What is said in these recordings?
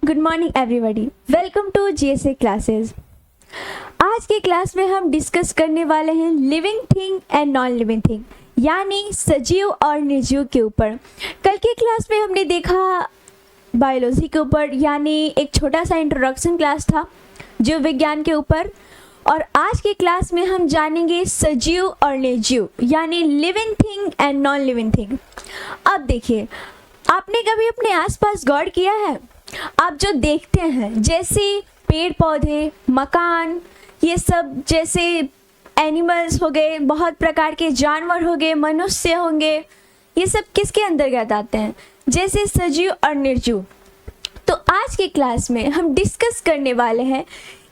Good morning everybody, welcome to GSA classes. आज के class में हम डिस्कस करने वाले हैं living thing and non living thing, यानी सजीव और निर्जीव के ऊपर। कल की क्लास में हमने देखा बायोलॉजी के ऊपर, यानी एक छोटा सा इंट्रोडक्शन क्लास था जीव विज्ञान के ऊपर, और आज की क्लास में हम जानेंगे सजीव और निर्जीव, यानी living thing and non living thing. अब देखिए, आपने कभी अपने आसपास गौर किया है? आप जो देखते हैं जैसे पेड़ पौधे, मकान, ये सब जैसे एनिमल्स हो गए, बहुत प्रकार के जानवर हो गए, मनुष्य होंगे, ये सब किसके अंतर्गत आते हैं? जैसे सजीव और निर्जीव। तो आज की क्लास में हम डिस्कस करने वाले हैं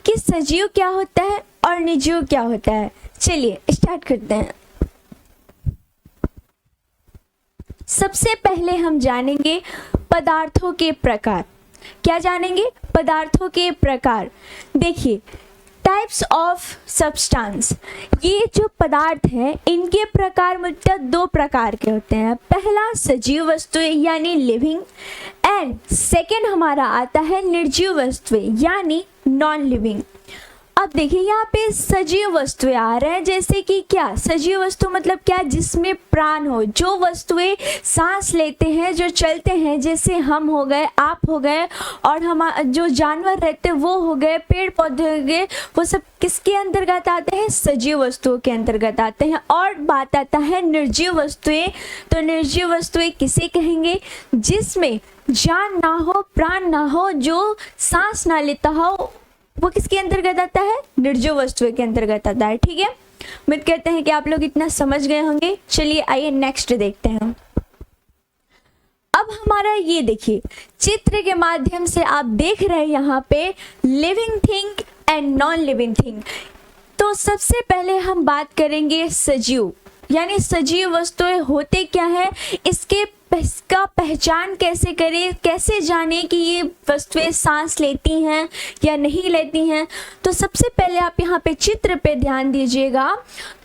कि सजीव क्या होता है और निर्जीव क्या होता है। चलिए स्टार्ट करते हैं। सबसे पहले हम जानेंगे पदार्थों के प्रकार। क्या जानेंगे? पदार्थों के प्रकार। देखिए, टाइप्स ऑफ सब्सटेंस, ये जो पदार्थ हैं इनके प्रकार मुख्यतः दो प्रकार के होते हैं। पहला सजीव वस्तुएं यानी लिविंग, एंड सेकेंड हमारा आता है निर्जीव वस्तुएं यानी नॉन लिविंग। अब देखिए, यहाँ पे सजीव वस्तुएं आ रहे हैं, जैसे कि क्या सजीव वस्तु मतलब क्या? जिसमें प्राण हो, जो वस्तुएं सांस लेते हैं, जो चलते हैं, जैसे हम हो गए, आप हो गए, और हम जो जानवर रहते हैं वो हो गए, पेड़ पौधे हो गए, वो सब किसके अंतर्गत आते हैं? सजीव वस्तुओं के अंतर्गत आते हैं। और बात आता है निर्जीव वस्तुएं। तो निर्जीव वस्तुएं किसे कहेंगे? जिसमें जान ना हो, प्राण ना हो, जो सांस ना लेता हो, वो किसके अंतर्गत आता है? निर्जीव वस्तुएं के अंतर्गत आता है। ठीक है, उम्मीद करते हैं कि आप लोग इतना समझ गए होंगे। चलिए आइए नेक्स्ट देखते हैं। अब हमारा ये देखिए, चित्र के माध्यम से आप देख रहे हैं यहाँ पे living thing and non living thing. तो सबसे पहले हम बात करेंगे सजीव, यानी सजीव वस्तुएं होते क्या है, इसका पहचान कैसे करें, कैसे जाने कि ये वस्तुएं सांस लेती हैं या नहीं लेती हैं। तो सबसे पहले आप यहाँ पे चित्र पे ध्यान दीजिएगा।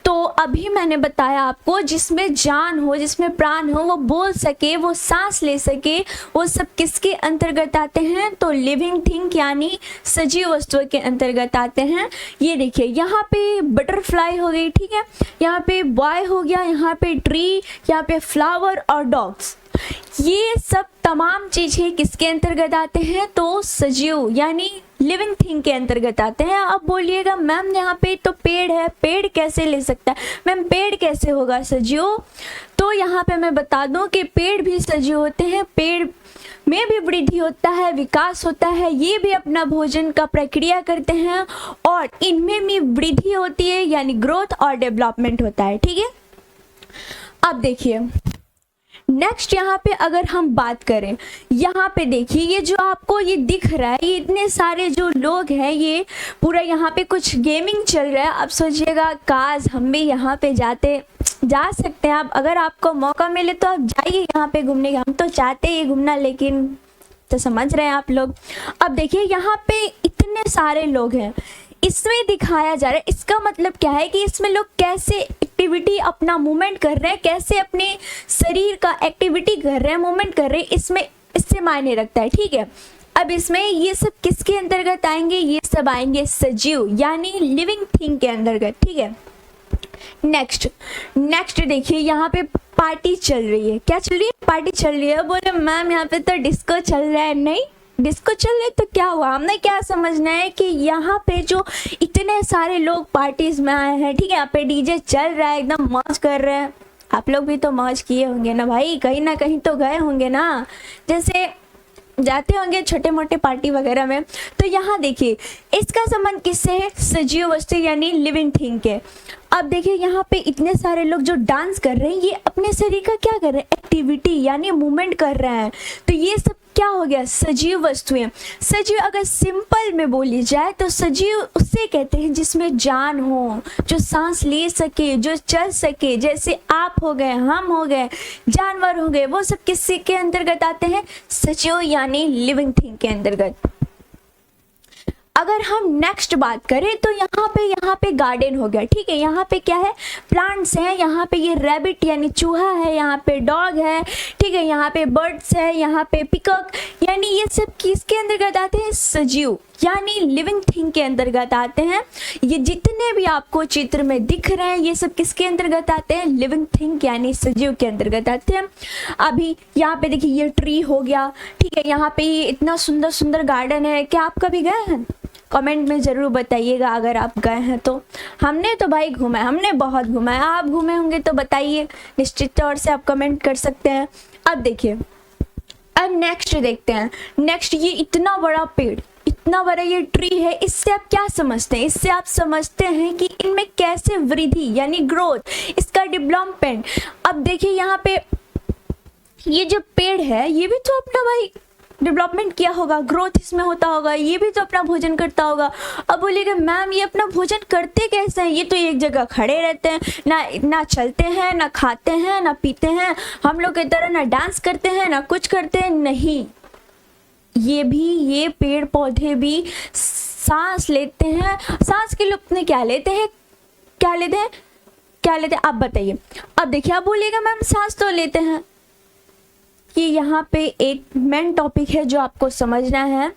तो अभी मैंने बताया आपको, जिसमें जान हो, जिसमें प्राण हो, वो बोल सके, वो सांस ले सके, वो सब किसके अंतर्गत आते हैं? तो लिविंग थिंग यानी सजीव वस्तुओं के अंतर्गत आते हैं। ये देखिए, यहाँ पे बटरफ्लाई हो गई, ठीक है, यहाँ पे बॉय हो गया, यहाँ पे ट्री, यहाँ पे फ्लावर और डॉग्स, ये सब तमाम चीजें किसके अंतर्गत आते हैं? तो सजीव यानी लिविंग थिंग के अंतर्गत आते हैं। अब बोलिएगा मैम यहाँ पे तो पेड़ है, पेड़ कैसे ले सकता है? मैम पेड़ कैसे होगा सजीव? तो यहाँ पे मैं बता दूं कि पेड़ भी सजीव होते हैं। पेड़ में भी वृद्धि होता है, विकास होता है, ये भी अपना भोजन का प्रक्रिया करते हैं, और इनमें भी वृद्धि होती है, यानी ग्रोथ और डेवलपमेंट होता है। ठीक है, अब देखिए नेक्स्ट यहाँ पे अगर हम बात करें, यहाँ पे देखिए, ये जो आपको ये दिख रहा है, ये इतने सारे जो लोग हैं, ये पूरा यहाँ पे कुछ गेमिंग चल रहा है। अब सोचिएगा काश हम भी यहाँ पे जा सकते हैं। आप अगर आपको मौका मिले तो आप जाइए यहाँ पे घूमने। हम तो चाहते हैं घूमना, लेकिन तो समझ रहे हैं आप लोग। अब देखिए, यहाँ पे इतने सारे लोग हैं, इसमें दिखाया जा रहा है, इसका मतलब क्या है कि इसमें लोग कैसे एक्टिविटी, अपना मूवमेंट कर रहे हैं, कैसे अपने शरीर का एक्टिविटी कर रहे हैं, मूवमेंट कर रहे हैं, इसमें इससे मायने रखता है। ठीक है, अब इसमें ये सब किसके अंतर्गत आएंगे? ये सब आएंगे सजीव यानी लिविंग थिंग के अंतर्गत। ठीक है, नेक्स्ट देखिए, यहाँ पे पार्टी चल रही है। क्या चल रही है? पार्टी चल रही है। बोले मैम यहाँ पे तो डिस्को चल रहा है। नहीं, डिस्को चल रहा है तो क्या हुआ? हमने क्या समझना है कि यहाँ पे जो इतने सारे लोग पार्टीज में आए हैं, ठीक है, यहाँ पे डीजे चल रहा है, एकदम मौज कर रहे हैं। आप लोग भी तो मौज किए होंगे ना भाई, कहीं ना कहीं तो गए होंगे ना, जैसे जाते होंगे छोटे मोटे पार्टी वगैरह में। तो यहाँ देखिए, इसका संबंध किससे है? सजीव वस्तु यानी लिविंग थिंग के। अब देखिए, यहाँ पे इतने सारे लोग जो डांस कर रहे हैं, ये अपने शरीर का क्या कर रहे हैं? एक्टिविटी यानी मूवमेंट कर रहे हैं। तो ये सब क्या हो गया? सजीव वस्तुएं। सजीव अगर सिंपल में बोली जाए तो सजीव उससे कहते हैं जिसमें जान हो, जो सांस ले सके, जो चल सके, जैसे आप हो गए, हम हो गए, जानवर हो गए, वो सब किसके के अंतर्गत आते हैं? सजीव यानी लिविंग थिंग के अंतर्गत। अगर हम नेक्स्ट बात करें तो यहाँ पे गार्डन हो गया, ठीक है। यहाँ पे क्या है, प्लांट्स हैं, यहाँ पे ये रैबिट यानी चूहा है, यहाँ पे डॉग है, ठीक है, यहाँ पे बर्ड्स है, यहाँ पे पिकॉक, यानी ये सब किसके अंतर्गत आते हैं, सजीव यानी लिविंग थिंग के अंतर्गत आते हैं। ये जितने भी आपको चित्र में दिख रहे हैं ये सब किसके अंतर्गत आते हैं, लिविंग थिंग यानी सजीव के अंतर्गत आते हैं। अभी यहाँ पे देखिए ये ट्री हो गया, ठीक है, यहाँ पे ये इतना सुंदर सुंदर गार्डन है। क्या आप कभी गए हैं, कमेंट में ज़रूर बताइएगा अगर आप गए हैं तो। हमने तो भाई घूमा है, हमने बहुत घूमा है, आप घूमे होंगे तो बताइए, निश्चित तौर से आप कमेंट कर सकते हैं। अब देखिए, अब नेक्स्ट देखते हैं। नेक्स्ट ये इतना बड़ा पेड़, इतना बड़ा ये ट्री है, इससे आप क्या समझते हैं, इससे आप समझते हैं कि इनमें कैसे वृद्धि यानी ग्रोथ, इसका डेवलपमेंट। अब देखिए यहाँ पे ये जो पेड़ है ये भी तो अपना भाई डेवलपमेंट किया होगा, ग्रोथ इसमें होता होगा, ये भी तो अपना भोजन करता होगा। अब बोलिएगा मैम ये अपना भोजन करते कैसे हैं, ये तो एक जगह खड़े रहते हैं, ना चलते हैं, ना खाते हैं, ना पीते हैं, हम लोग की तरह ना डांस करते हैं, ना कुछ करते हैं, नहीं। ये पेड़ पौधे भी सांस लेते हैं। सांस के लिए अपने क्या लेते हैं, आप बताइए। अब देखिए, आप बोलिएगा मैम सांस तो लेते हैं, कि यहाँ पे एक मेन टॉपिक है जो आपको समझना है।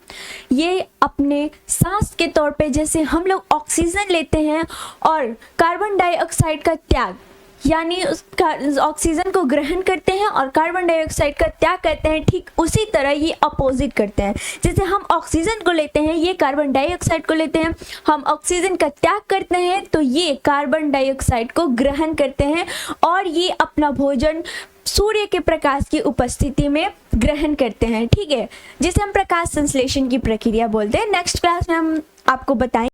ये अपने सांस के तौर पे जैसे हम लोग ऑक्सीजन लेते हैं और कार्बन डाइऑक्साइड का त्याग यानी ऑक्सीजन को ग्रहण करते हैं और कार्बन डाइऑक्साइड का त्याग करते हैं, ठीक उसी तरह ये अपोजिट करते हैं। जैसे हम ऑक्सीजन को लेते हैं, ये कार्बन डाइऑक्साइड को लेते हैं, हम ऑक्सीजन का त्याग करते हैं तो ये कार्बन डाइऑक्साइड को ग्रहण करते हैं और ये अपना भोजन सूर्य के प्रकाश की उपस्थिति में ग्रहण करते हैं, ठीक है, जिसे हम प्रकाश संश्लेषण की प्रक्रिया बोलते हैं। नेक्स्ट क्लास में हम आपको बताएंगे।